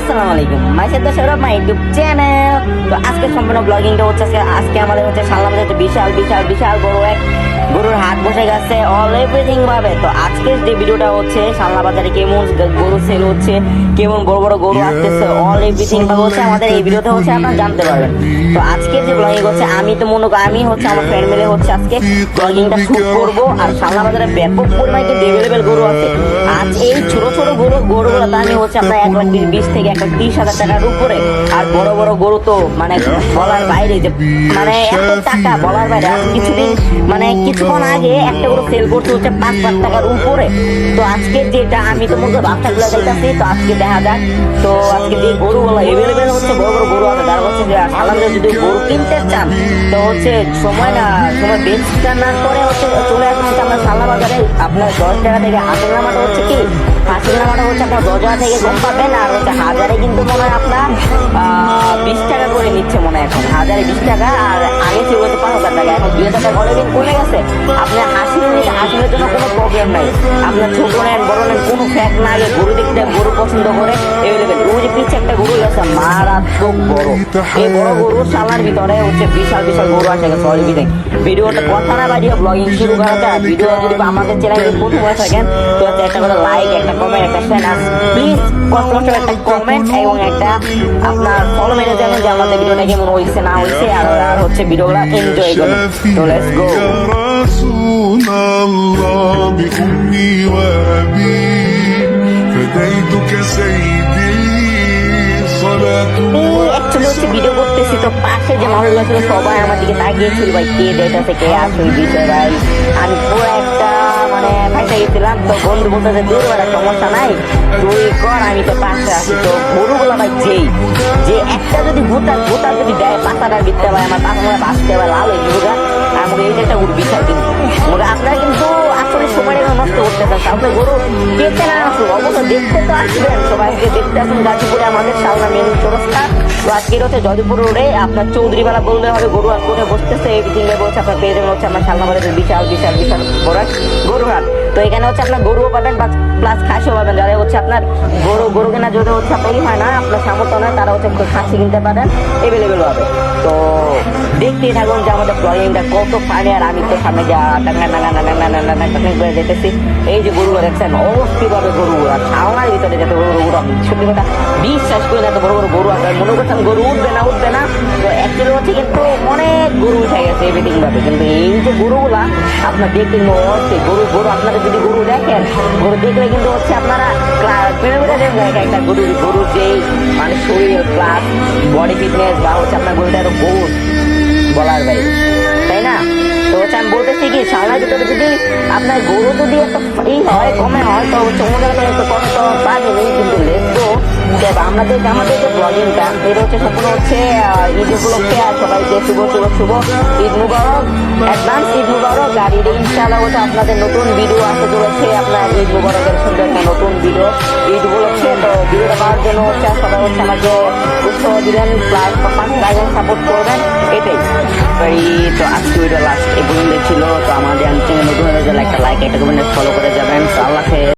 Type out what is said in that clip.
আসসালামু আলাইকুম মাইসের দর্শক মাই ইউটিউব চ্যানেল। তো আজকে সম্পূর্ণ ব্লগিংটা হচ্ছে আজকে আমাদের হচ্ছে শালনা বাজারে বিশাল বিশাল বিশাল বড় এক গরুর হাট বসে গেছে অল এভরিথিং ভাবে। তো আজকের যে ভিডিওটা হচ্ছে শালনা বাজারে কেমন গরু সেল হচ্ছে, কেমন বড় বড় গরু আসতেছে, অল এভরিথিং ভাবে হচ্ছে আমাদের এই ভিডিওতে হচ্ছে আপনারা জানতে পারবেন। তো আজকের যে ব্লগিং হচ্ছে আমি হচ্ছে আমার ফ্রেন্ড মিলে হচ্ছে আজকে ব্লগিংটা শুট করবো। আর শালনা বাজারে ব্যাপক পরিমাণে কিন্তু অ্যাভেলেবেল গরু আছে। আজ এই ছোট ছোট গরুগুলো দামি হচ্ছে আপনার 1,20,000 থেকে 1,30,000 টাকার উপরে। আর বড় বড় গরু তো মানে বলার বাইরে, যে মানে এত টাকা বলার বাইরে। কিছুদিন মানে কিছুক্ষণ আগে একটা গরু সেল করতে হচ্ছে 5 লাখ টাকার উপরে। তো আজকে যেটা আমি তোমাকে বাচ্চাগুলো দেখতেছি, তো আজকে দেখা যাক। তো আজকে যে গরুগুলো এভেলেবেল হচ্ছে বড় বড় গরু আছে, তারা হচ্ছে যে সাধারণত যদি গরু কিনতে চান তো হচ্ছে সময় বেচটা না করে হচ্ছে চলে আসুন হচ্ছে আমরা শালনা বাজারে। আপনার 10 টাকা থেকে হাঁসের নামাটা হচ্ছে কি, হাঁসের নামাটা হচ্ছে আপনার 10 টাকা থেকে কম পাবেন। আর হচ্ছে হাজারে কিন্তু মনে হয় আপনার 20 টাকা করে নিচ্ছে মনে হয় এখন, হাজারে 20 টাকা। আর আগে ছিল হচ্ছে 5,000 টাকা, এখন 2,000 টাকা অলরেডি কমে গেছে। আপনার হাসিলের জন্য কোনো প্রবলেম নাই। আপনার ছোট নেন বড় নেন, কোনো ফ্যাট না আগে গরু দেখতে, গরু পছন্দ করে এভেলেবেল। ওই যে পিছিয়ে একটা গরু আছে মারাত্মক বড়, এই বড় গরুর শালার ভিতরে হচ্ছে বিশাল বিশাল গরু আসে গেছে অলরেডি। ভিডিওটা কথা না বাড়িয়ে ব্লগিং শুরু করা যায়। ভিডিও যদি আমাদের চ্যানেলে প্রথম হয়ে থাকেন তো হচ্ছে একটা করে লাইক, একটা কমেন্ট, একটা শেয়ার, প্লিজ কষ্ট একটা কমেন্ট এবং একটা আপনার ফলো মেরে যাবেন যে আমাদের ভিডিওটা কেমন হয়েছে না হয়েছে, আর হচ্ছে ভিডিওগুলো এনজয় করবেন। তো লেটস গো। بأمي وأبي فديتك سيدي صلاة অ্যাকচুয়ালি হচ্ছে ভিডিও করতেছি, তো পাশে যে মানুষগুলো ছিল সবাই আমার দিকে তাকিয়েছিল, ভাই কে দেখতেছে, কে আসে ওই বিষয়। ভাই আমি পুরো একটা মানে ফাইসা গেছিলাম। তো বন্ধু বলতেছে দূর বেড়া সমস্যা নাই, তুই কর, আমি তো পাশে আছি। তো গরুগুলো ভাই যে একটা যদি ভূতার যদি দেয় পাতাটা দিতে পারে আমার পাশে মনে বাঁচতে পারে লাল হয়ে যাবে। আমাকে এই একটা গরু বিশাল কিন্তু আপনারা কিন্তু আসলে সময়টা নষ্ট করতেছেন। তাহলে গরু দেখতে না আসুন, অবশ্য দেখতে তো আসবেন, সবাইকে দেখতে আসুন গাজীপুরে আমাদের শালনা মেন চৌরাস্তা। তো আজকের হচ্ছে জয়পুর রোডে আপনার চৌধুরীপাড়া বললে হবে, গরু আর করে বসতেছে এভরিথিং বলছে আপনার পেয়ে যাবেন হচ্ছে আপনার শালনা বাজারের বিশাল বিশাল বিশাল বড় গরু হাট। তো এখানে হচ্ছে আপনার গরুও পাবেন প্লাস খাসিও পাবেন। যারা হচ্ছে আপনার গরু কেনার জন্য হচ্ছে আপনার হয় না, আপনার সামর্থ্য নয়, তারা হচ্ছে খাসি কিনতে পারেন, এভেলেবেল হবে। তো দেখতেই থাকুন যে আমাদের ব্লগিংটা কত ফানি। আর আমি তো সামনে যা করে যেতেছি, এই যে গরুগুলো দেখছেন অবস্থিভাবে গরু। আর শালনার ভিতরে যাতে গরু সত্যি কথা বিশ্বাস করি না, এত বড় বড় গরু আছে। মনে করছেন গরু উঠবে না। তো অ্যাকচুয়ালি হচ্ছে কিন্তু অনেক গরু উঠে গেছে এভরিথিং ভাবে। কিন্তু এই যে গরুগুলা আপনার দেখতে গরু আপনারা যদি গরু দেখেন, গরু দেখলে কিন্তু হচ্ছে আপনারা একটা গরুর যেই মানে শরীর প্লাস বডি ফিটনেস বা হচ্ছে আপনার গরুটা আরো গোস বলার বাইরে, তাই না? তো হচ্ছে আমি বলতেছি কি, শালনার ভিতরে যদি আপনার গরু যদি একটা হয় কমে হয় তো হচ্ছে অন্য একটু কষ্ট পাবেনি। কিন্তু লেখবো আমাদের যে ব্লগিংটা এটা হচ্ছে সম্পূর্ণ হচ্ছে ঈদ উপলক্ষে। আর সবাইকে শুভ ঈদ মুবারক, অ্যাডভান্স ঈদ মুবারক। আর ঈদে ইনশাআল্লাহ হচ্ছে আপনাদের নতুন ভিডিও আসতে চলেছে, আপনার ঈদ মুবারকের সুন্দর একটা নতুন ভিডিও ঈদ উপলক্ষে। তো ভিডিওটা পাওয়ার জন্য হচ্ছে সবাই হচ্ছে আমাকে উৎসাহ দিবেন, প্লাস সাপোর্ট করবেন, এটাই। তো আজকে ভিডিও লাস্ট এই পর্যন্ত ছিল। তো আমাদের চ্যানেল নতুন হয়ে গেলে একটা লাইক, একটা কমেন্ট, ফলো করে যাবেন। তো আল্লাহ হাফেজ।